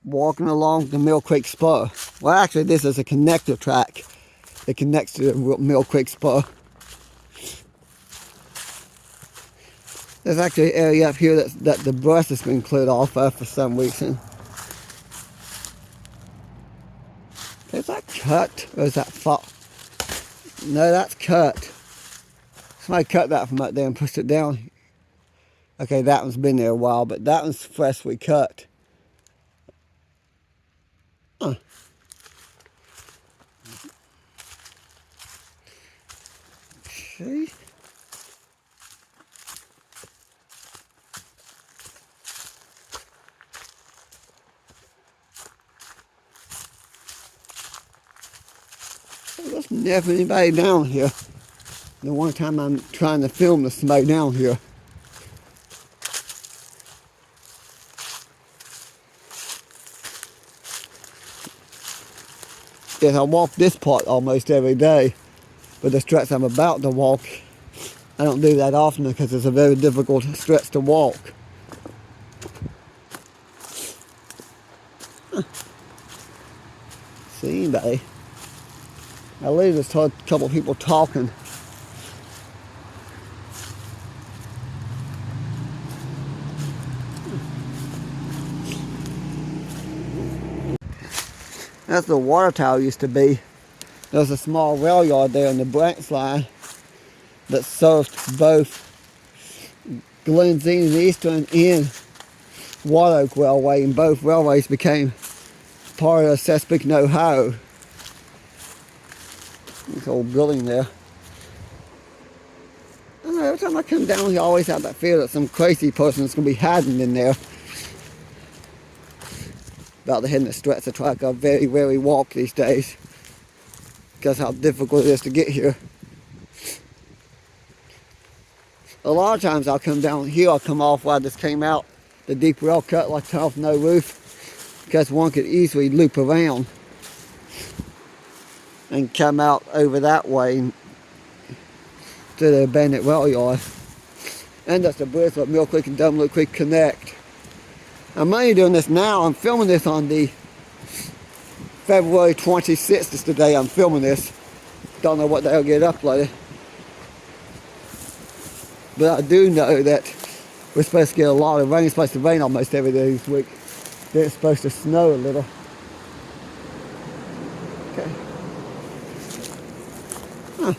walking along the Mill Creek Spur. Well, actually, this is a connector track that connects to the Mill Creek Spur. There's actually an area up here that the brush has been cleared off of for some reason. Is that cut or is that fall? No, that's cut. Somebody cut that from up there and pushed it down. Okay, that one's been there a while, but that one's freshly cut. Huh. See? There's never anybody down here. The one time I'm trying to film, there's somebody down here. Yes, I walk this part almost every day, but the stretch I'm about to walk, I don't do that often because it's a very difficult stretch to walk. Huh. See anybody? I believe there's a couple of people talking. That's the water tower used to be. There's a small rail yard there in the branch line that served both Glendzine and Eastern and White Oak Railway, and both railways became part of Chesapeake, Ohio. This old building there. I don't know, every time I come down here, I always have that fear that some crazy person is going to be hiding in there. About to head in the stretch of track I very rarely walk these days because how difficult it is to get here. A lot of times I'll come down here, I'll come off where I just came out, the deep rail cut like off no roof, because one could easily loop around and come out over that way to the abandoned rail yard. And that's the bridge where Mill Creek and Dumblin Creek connect. I'm only doing this now. I'm filming this on the February 26th is the day I'm filming this. Don't know what day I'll get uploaded. But I do know that we're supposed to get a lot of rain. It's supposed to rain almost every day this week. Then it's supposed to snow a little. Okay. Huh.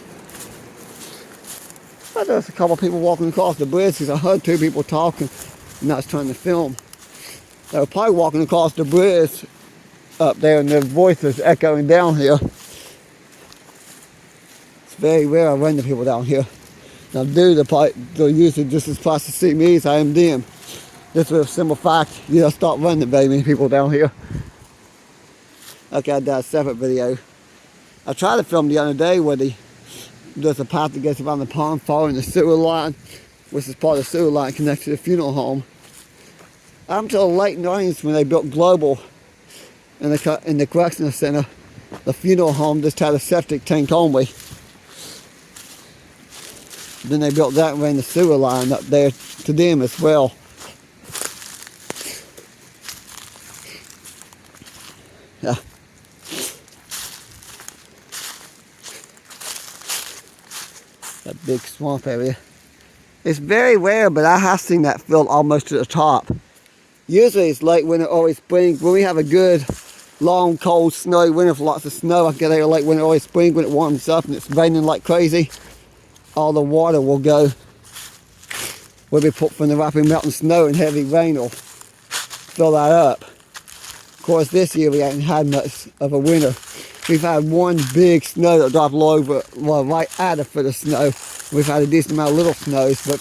But there's a couple of people walking across the bridge because I heard two people talking and I was trying to film. They were probably walking across the bridge up there and their voices echoing down here. It's very rare I run into people down here. Now they're usually just as fast to see me as I am them. Just with a simple fact, you don't start running very many people down here. Okay, I did a separate video. I tried to film the other day where there's a path that goes around the pond following the sewer line, which is part of the sewer line connected to the funeral home. Up until the late 90s when they built Global in the correctional center, the funeral home just had a septic tank only. Then they built that and ran the sewer line up there to them as well. Yeah. That big swamp area. It's very rare, but I have seen that filled almost to the top. Usually it's late winter, early spring. When we have a good, long, cold, snowy winter with lots of snow, I get there late winter, early spring when it warms up and it's raining like crazy. All the water will go. Will be put from the Rocky Mountain snow and heavy rain will fill that up. Of course, this year we haven't had much of a winter. We've had one big snow that dropped low over, well, right at a foot of snow. We've had a decent amount of little snows, but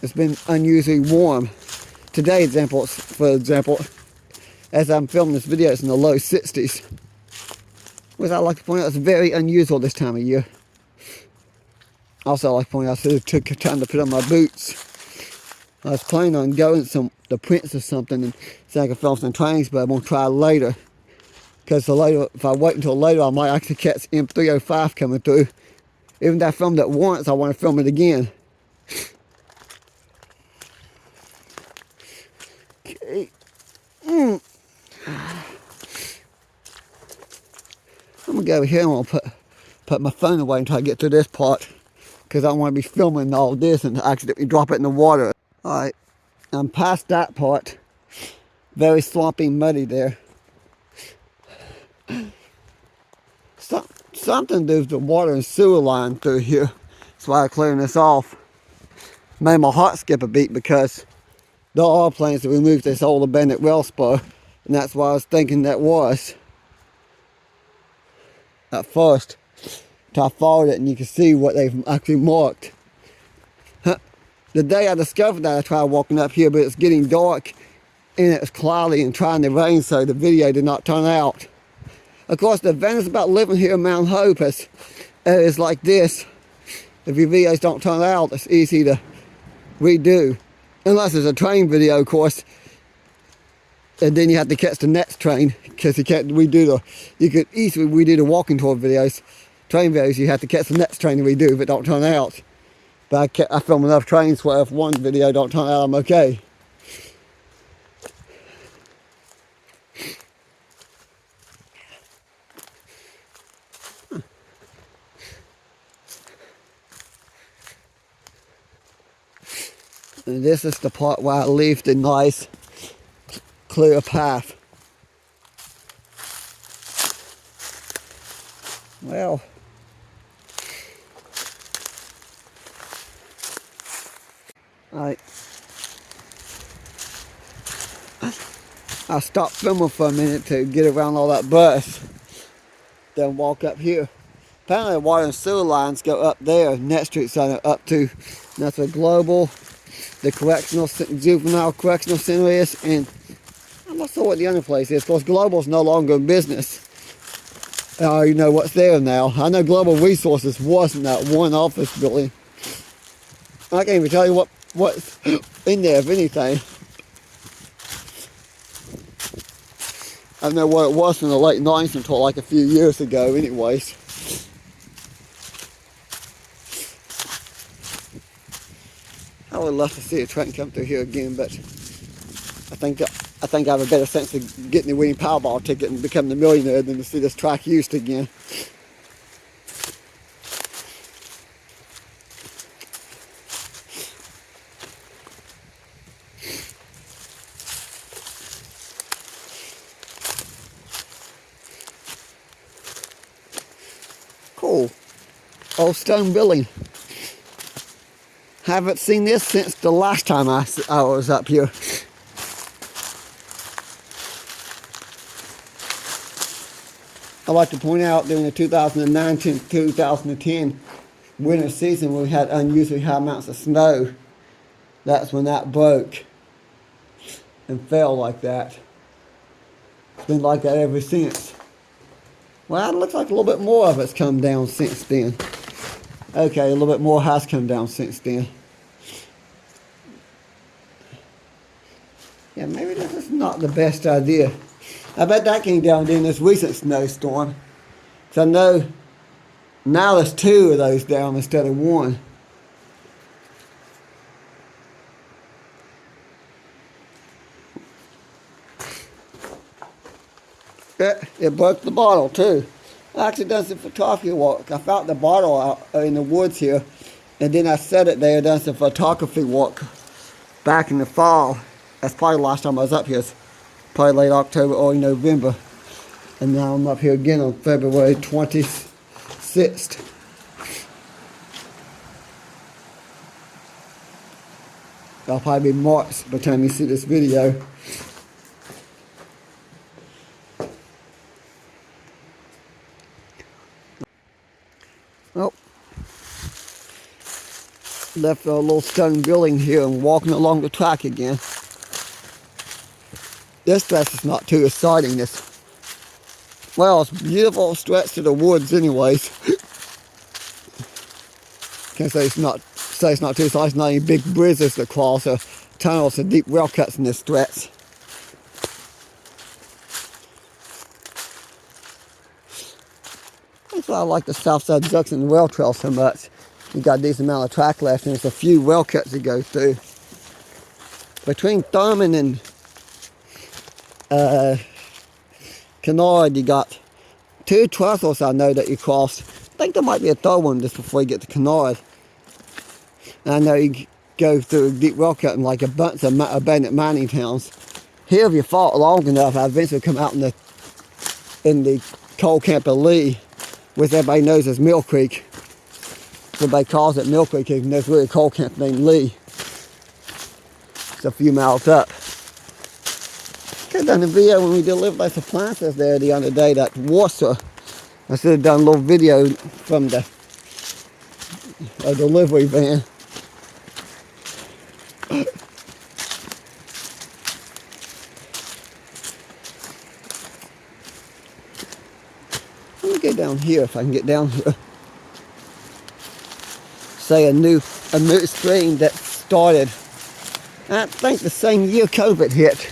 it's been unusually warm. Today, for example, as I'm filming this video, it's in the low 60s. Which I like to point out is very unusual this time of year. Also, I like to point out I took time to put on my boots. I was planning on going to the Prince or something and see if I could film some trainings, but I'm going to try later. Because if I wait until later, I might actually catch M305 coming through. Even though I filmed it once, I want to film it again. Okay. gonna go over here and I'm gonna put my phone away and try to get through this part, because I don't want to be filming all this and accidentally drop it in the water. Alright, I'm past that part. Very swampy, muddy there. Something to do with the water and sewer line through here. That's why I'm clearing this off. Made my heart skip a beat, because there are plans to remove this old abandoned well spur, and that's why I was thinking that was at first. Till I followed it and you can see what they've actually marked. The day I discovered that, I tried walking up here, but it's getting dark and it was cloudy and trying to rain, so the video did not turn out. Of course, the advantage about living here in Mount Hope is areas like this, if your videos don't turn out, it's easy to redo. Unless it's a train video, of course, and then you have to catch the next train, because you can't redo you could easily redo the walking tour videos. Train videos, you have to catch the next train to redo if it don't turn out. But I film enough trains where if one video don't turn out, I'm okay. And this is the part where I leave the nice clear path. Well, I stopped filming for a minute to get around all that brush, then walk up here. Apparently the water and sewer lines go up there, Net Street Center, up to, that's where Global, the juvenile correctional center is, and I'm not sure what the other place is. Of course, Global's no longer in business. I already know what's there now. I know Global Resources wasn't that one office building. I can't even tell you what's in there, if anything. I don't know what it was from the late 90s until like a few years ago anyways. I would love to see a train come through here again, but I think I have a better sense of getting the winning Powerball ticket and becoming a millionaire than to see this track used again. Cool. Old stone building. Haven't seen this since the last time I was up here. I'd like to point out during the 2009-2010 winter season, when we had unusually high amounts of snow, that's when that broke and fell like that. It's been like that ever since. Well, it looks like a little bit more of it's come down since then. Okay, a little bit more has come down since then. Yeah, maybe this is not the best idea. I bet that came down during this recent snowstorm. So I know now there's 2 of those down instead of 1. It broke the bottle too. I actually done some photography work. I found the bottle out in the woods here, and then I set it there, done some photography work back in the fall. That's probably the last time I was up here. It's probably late October, early November. And now I'm up here again on February 26th. That'll probably be March by the time you see this video. Well, left a little stone building here and walking along the track again. This stretch is not too exciting. Well, it's a beautiful stretch to the woods anyways. Can't say it's not too exciting, not any big bridges to cross or tunnels or deep well cuts in this stretch. That's why I like the Southside Junction Rail Trail so much. You got a decent amount of track left, and there's a few well cuts to go through. Between Thurman and Kennard, you got 2 trussels I know that you crossed. I think there might be a third one just before you get to Kennard. And I know you go through deep well cutting like a bunch of abandoned mining towns. Here, if you fought long enough, I eventually come out in the coal camp of Lee, which everybody knows as Mill Creek. Everybody calls it Mill Creek, even though there's really a coal camp named Lee. It's a few miles up. I could have done a video when we delivered those appliances there the other day, that Worcester. I should have done a little video from the delivery van. Let me get down here if I can get down here. Say a new stream that started, I think the same year COVID hit.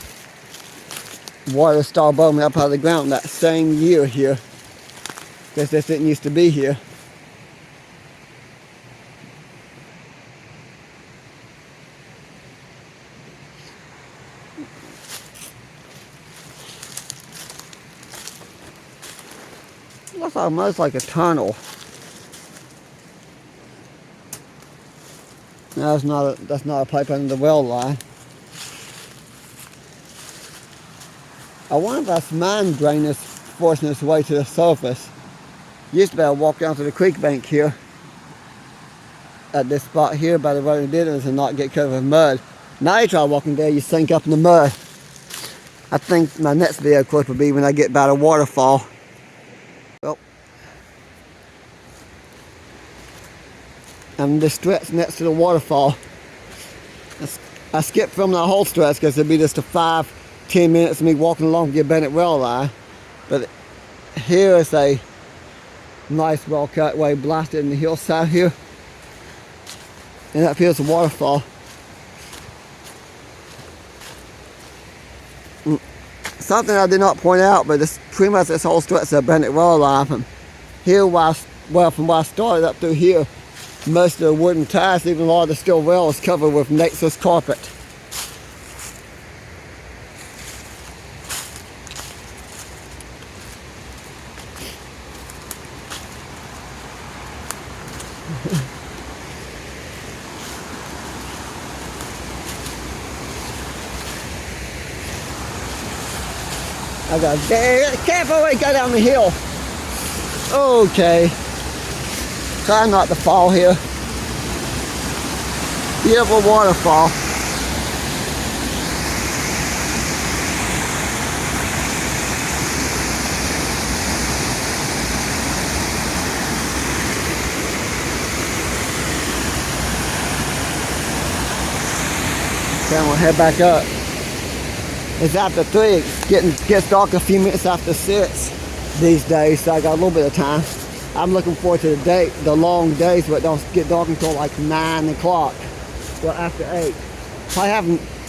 Water started bubbling up out of the ground that same year here. Because this didn't used to be here. Looks almost like a tunnel. No, that's not a pipe under the well line. I wonder if that's mine drainage forcing its way to the surface. Used to be able to walk down to the creek bank here at this spot here by the rhododendrons and not get covered with mud. Now you try walking there, you sink up in the mud. I think my next video clip will be when I get by the waterfall. Well, I'm just stretched next to the waterfall. I skipped from the whole stretch because it'd be just a 5-10 minutes of me walking along the abandoned well line. But here is a nice well cut way blasted in the hillside here. And up here's the waterfall. Something I did not point out, but this pretty much this whole stretch of abandoned well line from here from where I started up through here. Most of the wooden ties, even a lot of the steel rail, is covered with nature's carpet. I got careful when you go down the hill. Okay. Try not to fall here. Beautiful waterfall. Okay, I'm gonna head back up. It's after 3. It gets dark a few minutes after 6 these days, so I got a little bit of time. I'm looking forward to the long days, but don't get dark until like 9 o'clock. Well, after 8.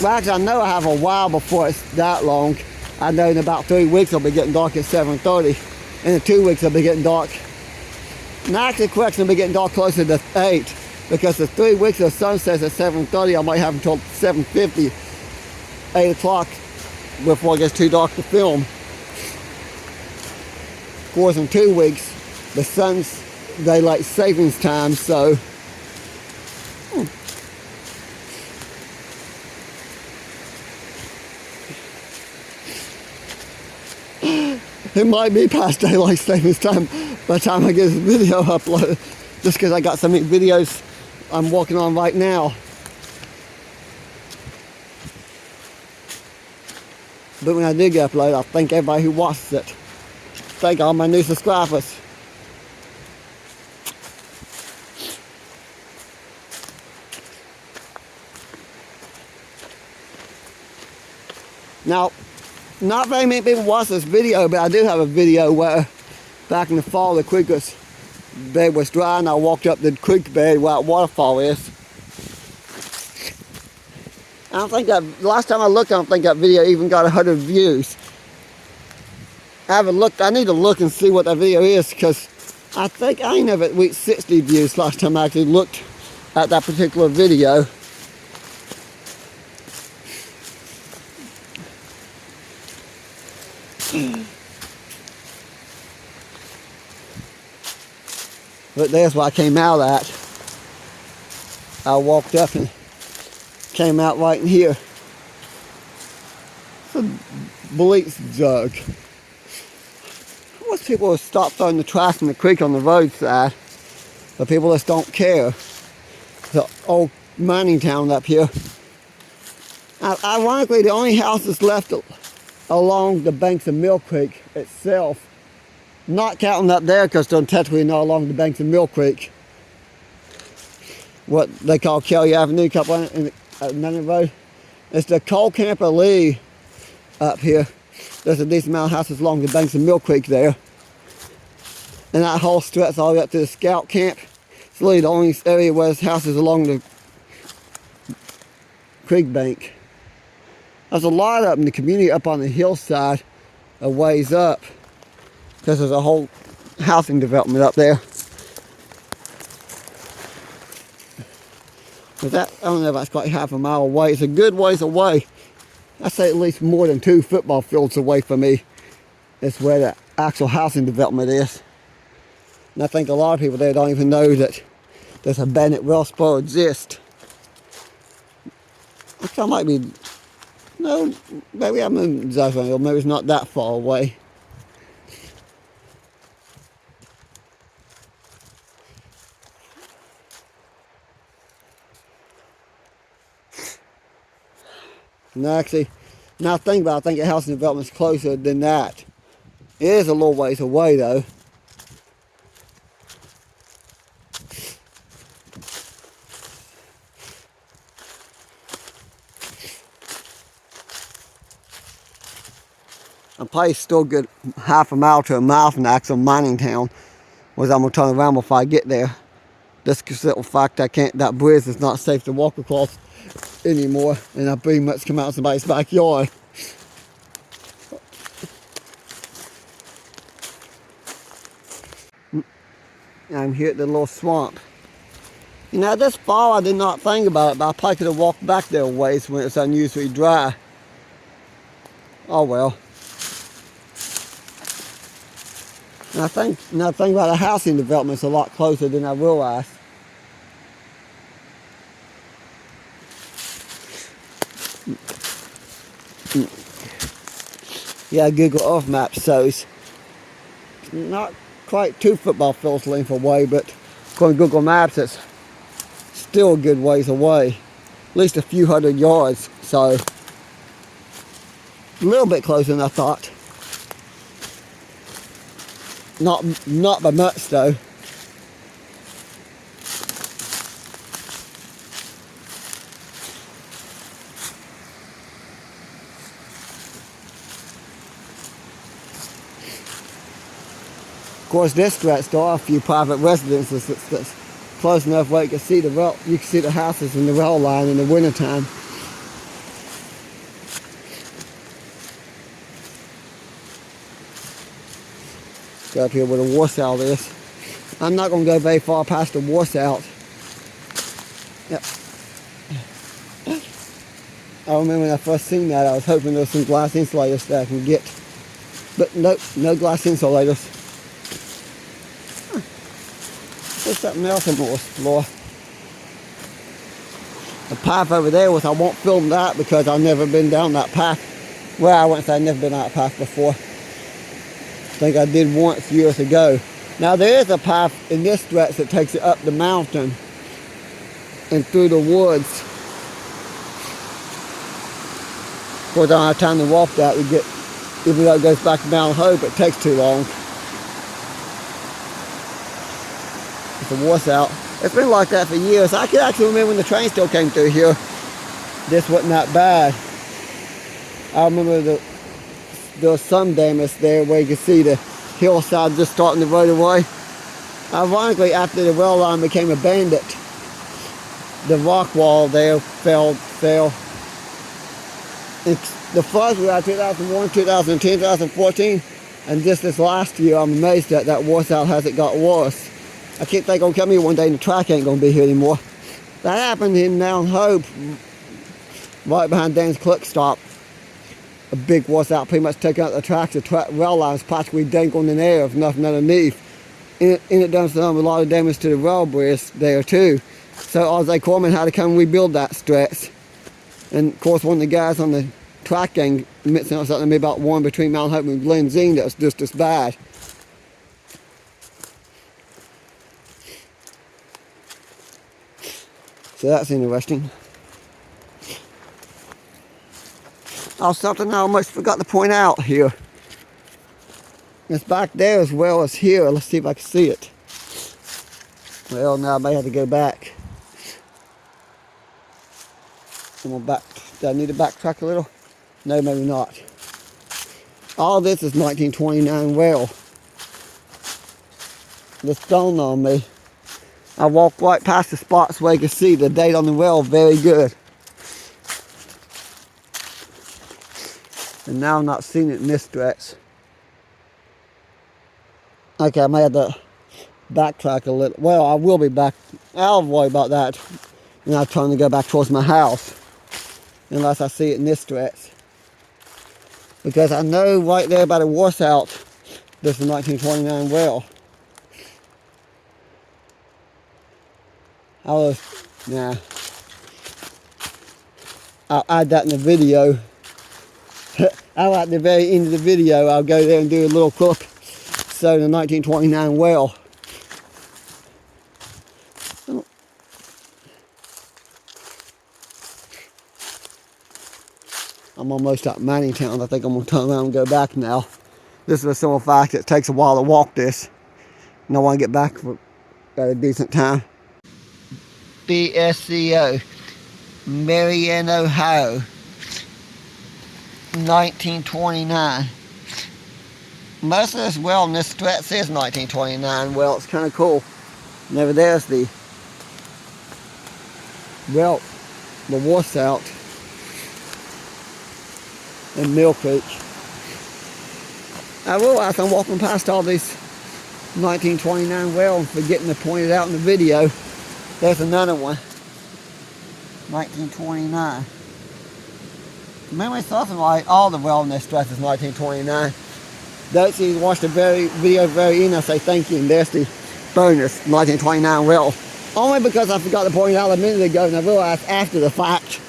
Actually, I know I have a while before it's that long. I know in about 3 weeks it'll be getting dark at 7:30. And in 2 weeks it'll be getting dark. And actually, correction, it'll be getting dark closer to 8. Because the 3 weeks the sun sets at 7:30, I might have until 7:50, 8 o'clock before it gets too dark to film. Of course, in 2 weeks, the sun's daylight savings time, so it might be past daylight savings time by the time I get this video uploaded, just because I got so many videos I'm working on right now. But when I do get uploaded, I'll thank everybody who watches it. Thank all my new subscribers. Now, not very many people watch this video, but I do have a video where back in the fall the creek bed was dry and I walked up the creek bed where that waterfall is. I don't think last time I looked, I don't think that video even got 100 views. I haven't looked, I need to look and see what that video is, because I think I ain't never reached 60 views last time I actually looked at that particular video. But there's where I came out at. I walked up and came out right in here. It's a bleach jug. Most people will stop throwing the trash in the creek on the roadside, but people just don't care. The old mining town up here. Ironically, the only houses left along the banks of Mill Creek itself, not counting up there because they're technically not along the banks of Mill Creek, what they call Kelly Avenue, couple in another road. It's the coal camper Lee up here. There's a decent amount of houses along the banks of Mill Creek there. And that whole stretch all the way up to the scout camp. It's really the only area where there's houses along the creek bank. There's a lot up in the community up on the hillside a ways up, because there's a whole housing development up there. But that, I don't know if that's quite half a mile away. It's a good ways away. I'd say at least more than 2 football fields away from me. It's where the actual housing development is. And I think a lot of people there don't even know that there's a abandoned rail spur exists. I think I might be, no, maybe I'm in Zazville, maybe it's not that far away. No, actually, now think about it, I think the housing development's closer than that. It is a little ways away though. I'm probably still good half a mile to a mile from the actual mining town, whereas I'm gonna turn around before I get there. Just because of the fact that bridge is not safe to walk across anymore, and I pretty much come out of somebody's backyard. I'm here at the little swamp. You know, this fall I did not think about it, but I probably could have walked back there a ways when it's unusually dry. Oh well. And I think another thing about the housing development's a lot closer than I realized. Yeah, Google Earth Map shows it's not quite 2 football fields length away, but according to Google Maps, it's still a good ways away, at least a few hundred yards. So a little bit closer than I thought. Not by much though. Of course, this stretch there are a few private residences that's close enough where you can see the houses in the rail line in the wintertime. Go up here where the Warsaw is. I'm not going to go very far past the Warsaw. Yep. I remember when I first seen that, I was hoping there was some glass insulators that I can get. But nope, no glass insulators. There's something else I'm going to explore. The path over there, which I won't film that because I've never been down that path. Well, I wouldn't say I've never been down that path before. I think I did once years ago. Now there is a path in this stretch that takes it up the mountain and through the woods. Of course, I don't have time to walk that. Even though it goes back to Mount Hope, it takes too long. It's a washout. It's been like that for years. I can actually remember when the train still came through here. This wasn't that bad. I remember there was some damage there where you could see the hillside just starting to road away. Ironically, after the rail line became abandoned, the rock wall there fell. And the floods were out 2001, 2010, 2014, and just this last year, I'm amazed that that washout hasn't got worse. I keep thinking gonna come here one day and the track ain't gonna be here anymore. That happened in Mount Hope, right behind Dan's Cluck Stop. A big washout pretty much taking out the tracks. The rail line was practically dangling in the air with nothing underneath. and it done some a lot of damage to the well bridge there too. So Ozzy Corman had to come rebuild that stretch. And of course, one of the guys on the track gang mentioned something to me about one between Mount Hope and Glenzine that was just as bad. So that's interesting. Oh, something I almost forgot to point out here. It's back there as well as here. Let's see if I can see it. Well, now I may have to go back. I'm gonna back. Do I need to backtrack a little? No, maybe not. All this is 1929 well. This dawned on me. I walked right past the spots where you can see the date on the well very good. And now I'm not seeing it in this stretch. Okay, I may have to backtrack a little. Well, I will be back. I'll worry about that when I'm trying to go back towards my house. Unless I see it in this stretch. Because I know right there by the washout, this is 1929 well. I'll add that in the video. At the very end of the video, I'll go there and do a little clip. So the 1929 well. I'm almost at Manningtown. I think I'm going to turn around and go back now. This is a simple fact. It takes a while to walk this. And I want to get back at a decent time. BSCO, Marion, Ohio, 1929. Most of this well in this stretch says 1929. Well, it's kind of cool. And over there's the washout in Mill Creek. I realize I'm walking past all these 1929 wells and forgetting to point it out in the video. There's another one. 1929. Memory something like all the well in this stretch is 1929. Those who watched the video very end, I say thank you, and there's the bonus 1929 well. Only because I forgot to point it out a minute ago and I realized after the fact.